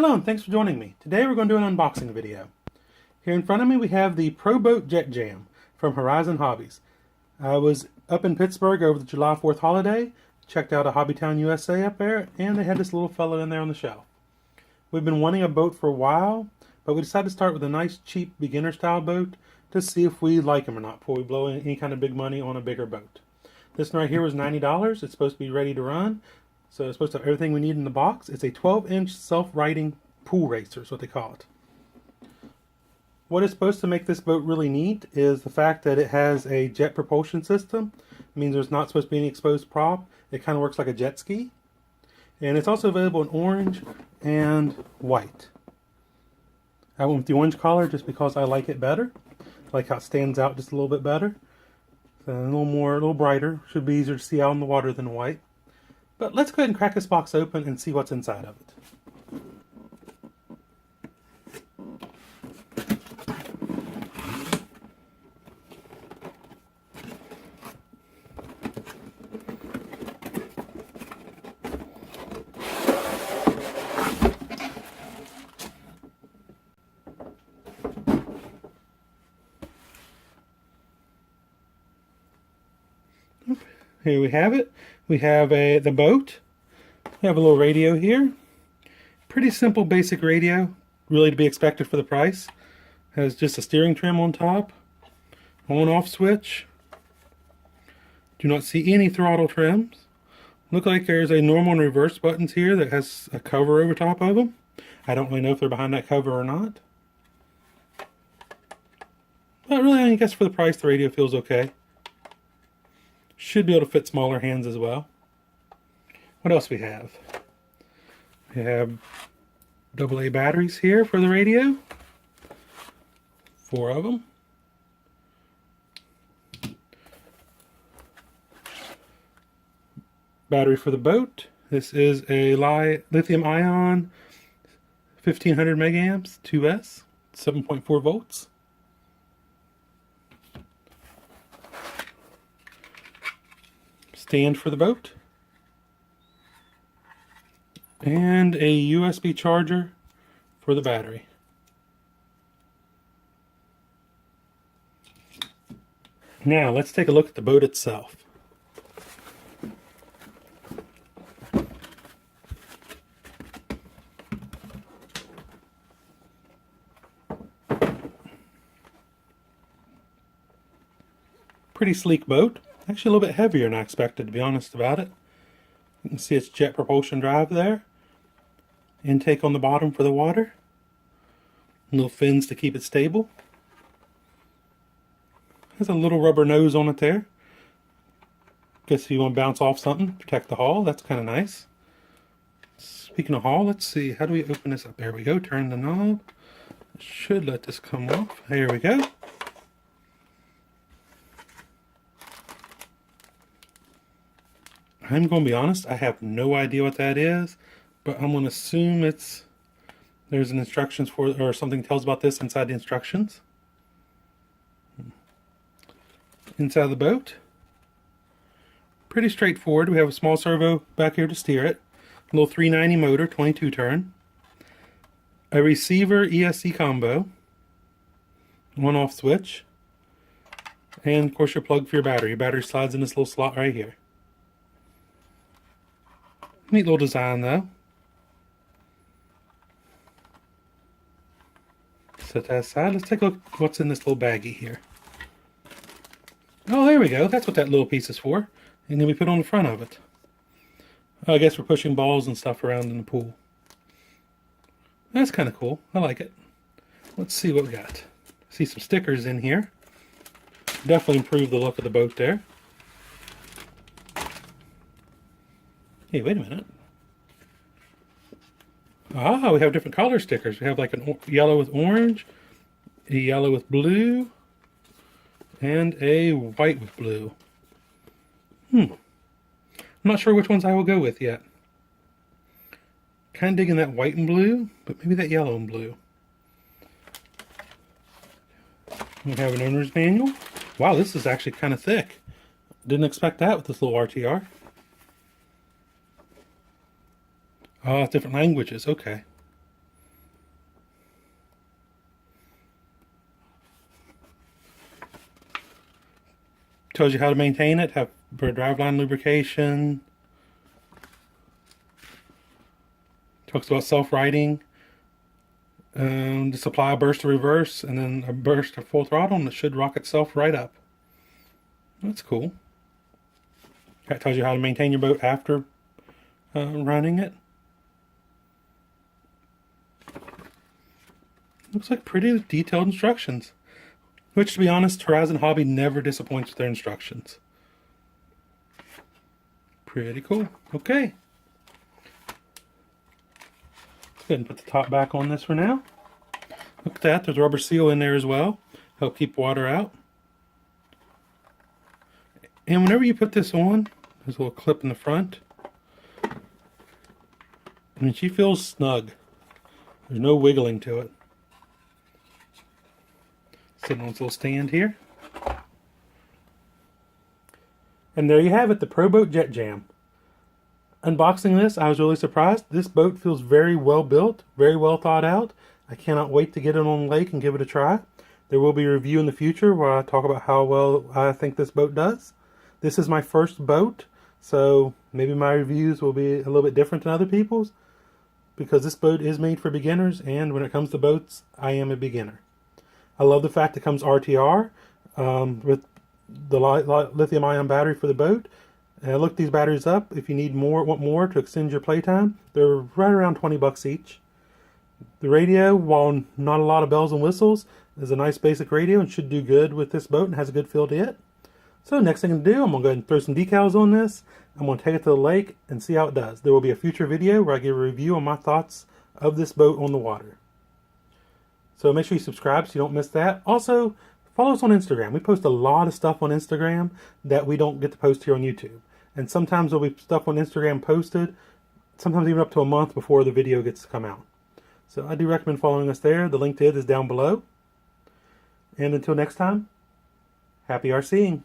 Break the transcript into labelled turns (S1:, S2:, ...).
S1: Hello and thanks for joining me. Today we're going to do an unboxing video. Here in front of me we have the Pro Boat Jet Jam from Horizon Hobbies. I was up in Pittsburgh over the July 4th holiday, checked out a Hobbytown USA up there, and they had this little fellow in there on the shelf. We've been wanting a boat for a while, but we decided to start with a nice cheap beginner style boat to see if we like them or not before we blow any kind of big money on a bigger boat. This one right here was $90. It's supposed to be ready to run. So it's supposed to have everything we need in the box. It's a 12-inch self-righting pool racer is what they call it. What is supposed to make this boat really neat is the fact that it has a jet propulsion system. It means there's not supposed to be any exposed prop. It kind of works like a jet ski. And it's also available in orange and white. I went with the orange color just because I like it better. I like how it stands out just a little bit better. So a little brighter. Should be easier to see out in the water than white. But let's go ahead and crack this box open and see what's inside of it. Here we have it. We have the boat. We have a little radio here. Pretty simple basic radio, really to be expected for the price. Has just a steering trim on top. On-off switch. Do not see any throttle trims. Look like there's a normal and reverse buttons here that has a cover over top of them. I don't really know if they're behind that cover or not. But really, I guess for the price, the radio feels okay. Should be able to fit smaller hands as well. What else we have? We have AA batteries here for the radio. 4 of them. Battery for the boat. This is a lithium ion 1500 megaamps 2S 7.4 volts. Stand for the boat, and a USB charger for the battery. Now let's take a look at the boat itself. Pretty sleek boat. Actually a little bit heavier than I expected, to be honest about it. You can see it's jet propulsion drive there. Intake on the bottom for the water. Little fins to keep it stable. Has a little rubber nose on it there. Guess if you want to bounce off something, protect the hull. That's kind of nice. Speaking of hull, let's see. How do we open this up? There we go. Turn the knob. Should let this come off. Here we go. I'm going to be honest, I have no idea what that is, but I'm going to assume there's an instructions for, or something tells about this inside the instructions. Inside the boat, pretty straightforward. We have a small servo back here to steer it, a little 390 motor, 22 turn, a receiver ESC combo, on-off switch, and of course your plug for your battery. Your battery slides in this little slot right here. Neat little design though. Set that aside. Let's take a look at what's in this little baggie here. Oh, there we go. That's what that little piece is for. And then we put on the front of it. I guess we're pushing balls and stuff around in the pool. That's kind of cool. I like it. Let's see what we got. See some stickers in here. Definitely improve the look of the boat there. Hey, wait a minute. Ah, we have different color stickers. We have like a yellow with orange, a yellow with blue, and a white with blue. I'm not sure which ones I will go with yet. Kind of digging that white and blue, but maybe that yellow and blue. We have an owner's manual. Wow, this is actually kind of thick. Didn't expect that with this little RTR. Oh, it's different languages. Okay. Tells you how to maintain it, have for driveline lubrication. Talks about self-righting. Just apply a burst to reverse and then a burst to full throttle, and it should rock itself right up. That's cool. That tells you how to maintain your boat after running it. Looks like pretty detailed instructions. Which, to be honest, Horizon Hobby never disappoints with their instructions. Pretty cool. Okay. Let's go ahead and put the top back on this for now. Look at that. There's a rubber seal in there as well. Help keep water out. And whenever you put this on, there's a little clip in the front. And she feels snug. There's no wiggling to it. Sitting on its little stand here. And there you have it, the ProBoat Jet Jam. Unboxing this, I was really surprised. This boat feels very well built, very well thought out. I cannot wait to get it on the lake and give it a try. There will be a review in the future where I talk about how well I think this boat does. This is my first boat, so maybe my reviews will be a little bit different than other people's, because this boat is made for beginners, and when it comes to boats, I am a beginner. I love the fact it comes RTR with the lithium-ion battery for the boat. And I looked these batteries up. If you need more, want more to extend your playtime, they're right around 20 bucks each. The radio, while not a lot of bells and whistles, is a nice basic radio and should do good with this boat and has a good feel to it. So next thing to do, I'm going to go ahead and throw some decals on this. I'm going to take it to the lake and see how it does. There will be a future video where I give a review on my thoughts of this boat on the water. So make sure you subscribe so you don't miss that. Also, follow us on Instagram. We post a lot of stuff on Instagram that we don't get to post here on YouTube. And sometimes there'll be stuff on Instagram posted, sometimes even up to a month before the video gets to come out. So I do recommend following us there. The link to it is down below. And until next time, happy RCing.